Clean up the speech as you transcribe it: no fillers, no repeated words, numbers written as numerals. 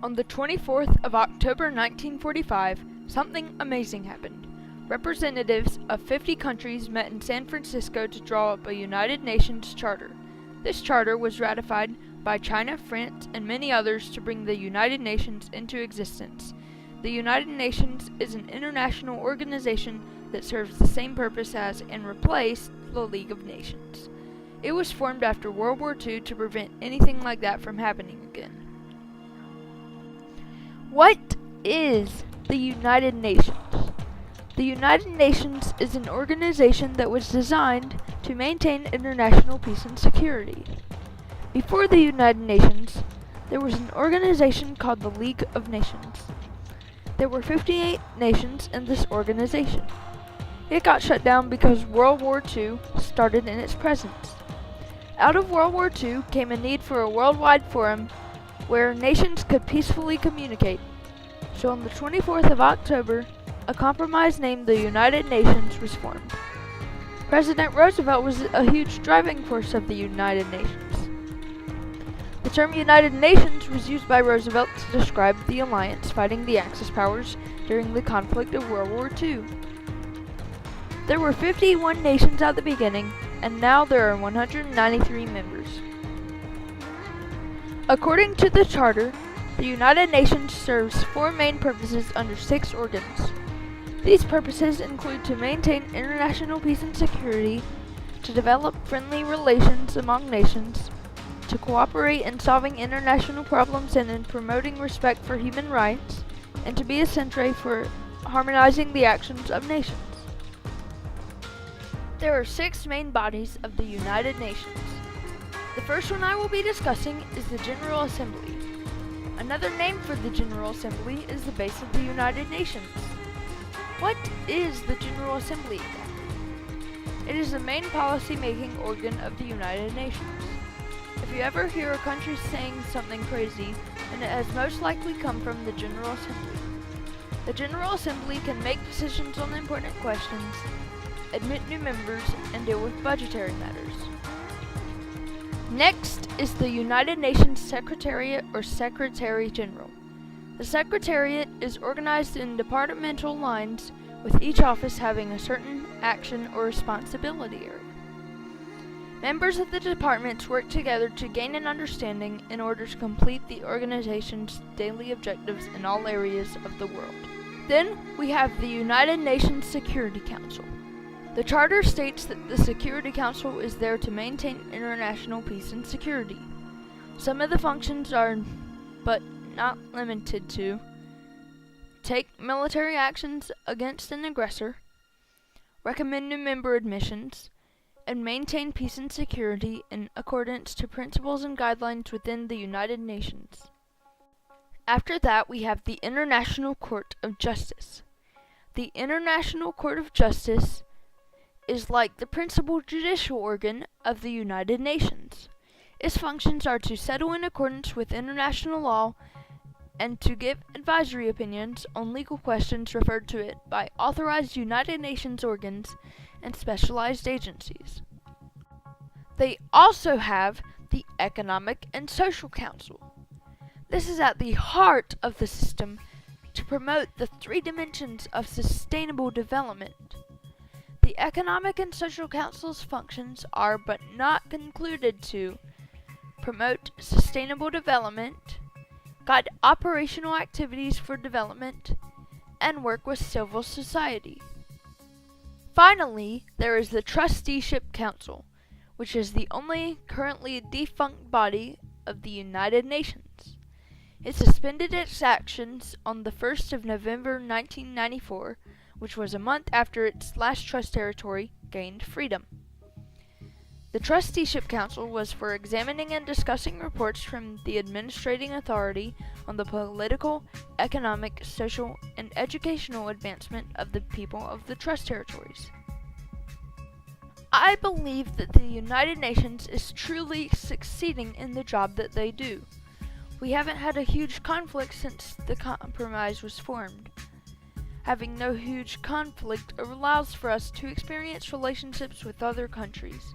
On the 24th of October 1945, something amazing happened. Representatives of 50 countries met in San Francisco to draw up a United Nations Charter. This charter was ratified by China, France, and many others to bring the United Nations into existence. The United Nations is an international organization that serves the same purpose as and replaced the League of Nations. It was formed after World War II to prevent anything like that from happening again. What is the United Nations? The United Nations is an organization that was designed to maintain international peace and security. Before the United Nations, there was an organization called the League of Nations. There were 58 nations in this organization. It got shut down because World War II started in its presence. Out of World War II came a need for a worldwide forum where nations could peacefully communicate. So on the 24th of October, a compromise named the United Nations was formed. President Roosevelt was a huge driving force of the United Nations. The term United Nations was used by Roosevelt to describe the alliance fighting the Axis powers during the conflict of World War II. There were 51 nations at the beginning, and now there are 193 members. According to the Charter, the United Nations serves 4 main purposes under 6 organs. These purposes include to maintain international peace and security, to develop friendly relations among nations, to cooperate in solving international problems and in promoting respect for human rights, and to be a centre for harmonizing the actions of nations. There are 6 main bodies of the United Nations. The first one I will be discussing is the General Assembly. Another name for the General Assembly is the base of the United Nations. What is the General Assembly exactly? It is the main policy-making organ of the United Nations. If you ever hear a country saying something crazy, then it has most likely come from the General Assembly. The General Assembly can make decisions on important questions, admit new members, and deal with budgetary matters. Next is the United Nations Secretariat or Secretary General. The Secretariat is organized in departmental lines, with each office having a certain action or responsibility area. Members of the departments work together to gain an understanding in order to complete the organization's daily objectives in all areas of the world. Then we have the United Nations Security Council. The Charter states that the Security Council is there to maintain international peace and security. Some of the functions are, but not limited to, take military actions against an aggressor, recommend new member admissions, and maintain peace and security in accordance to principles and guidelines within the United Nations. After that, we have the International Court of Justice. The International Court of Justice is like the principal judicial organ of the United Nations. Its functions are to settle in accordance with international law and to give advisory opinions on legal questions referred to it by authorized United Nations organs and specialized agencies. They also have the Economic and Social Council. This is at the heart of the system to promote the 3 dimensions of sustainable development. The Economic and Social Council's functions are, but not concluded to, promote sustainable development, guide operational activities for development, and work with civil society. Finally, there is the Trusteeship Council, which is the only currently defunct body of the United Nations. It suspended its actions on the 1st of November 1994, which was a month after its last trust territory gained freedom. The Trusteeship Council was for examining and discussing reports from the administrating authority on the political, economic, social, and educational advancement of the people of the trust territories. I believe that the United Nations is truly succeeding in the job that they do. We haven't had a huge conflict since the compromise was formed. Having no huge conflict allows for us to experience relationships with other countries.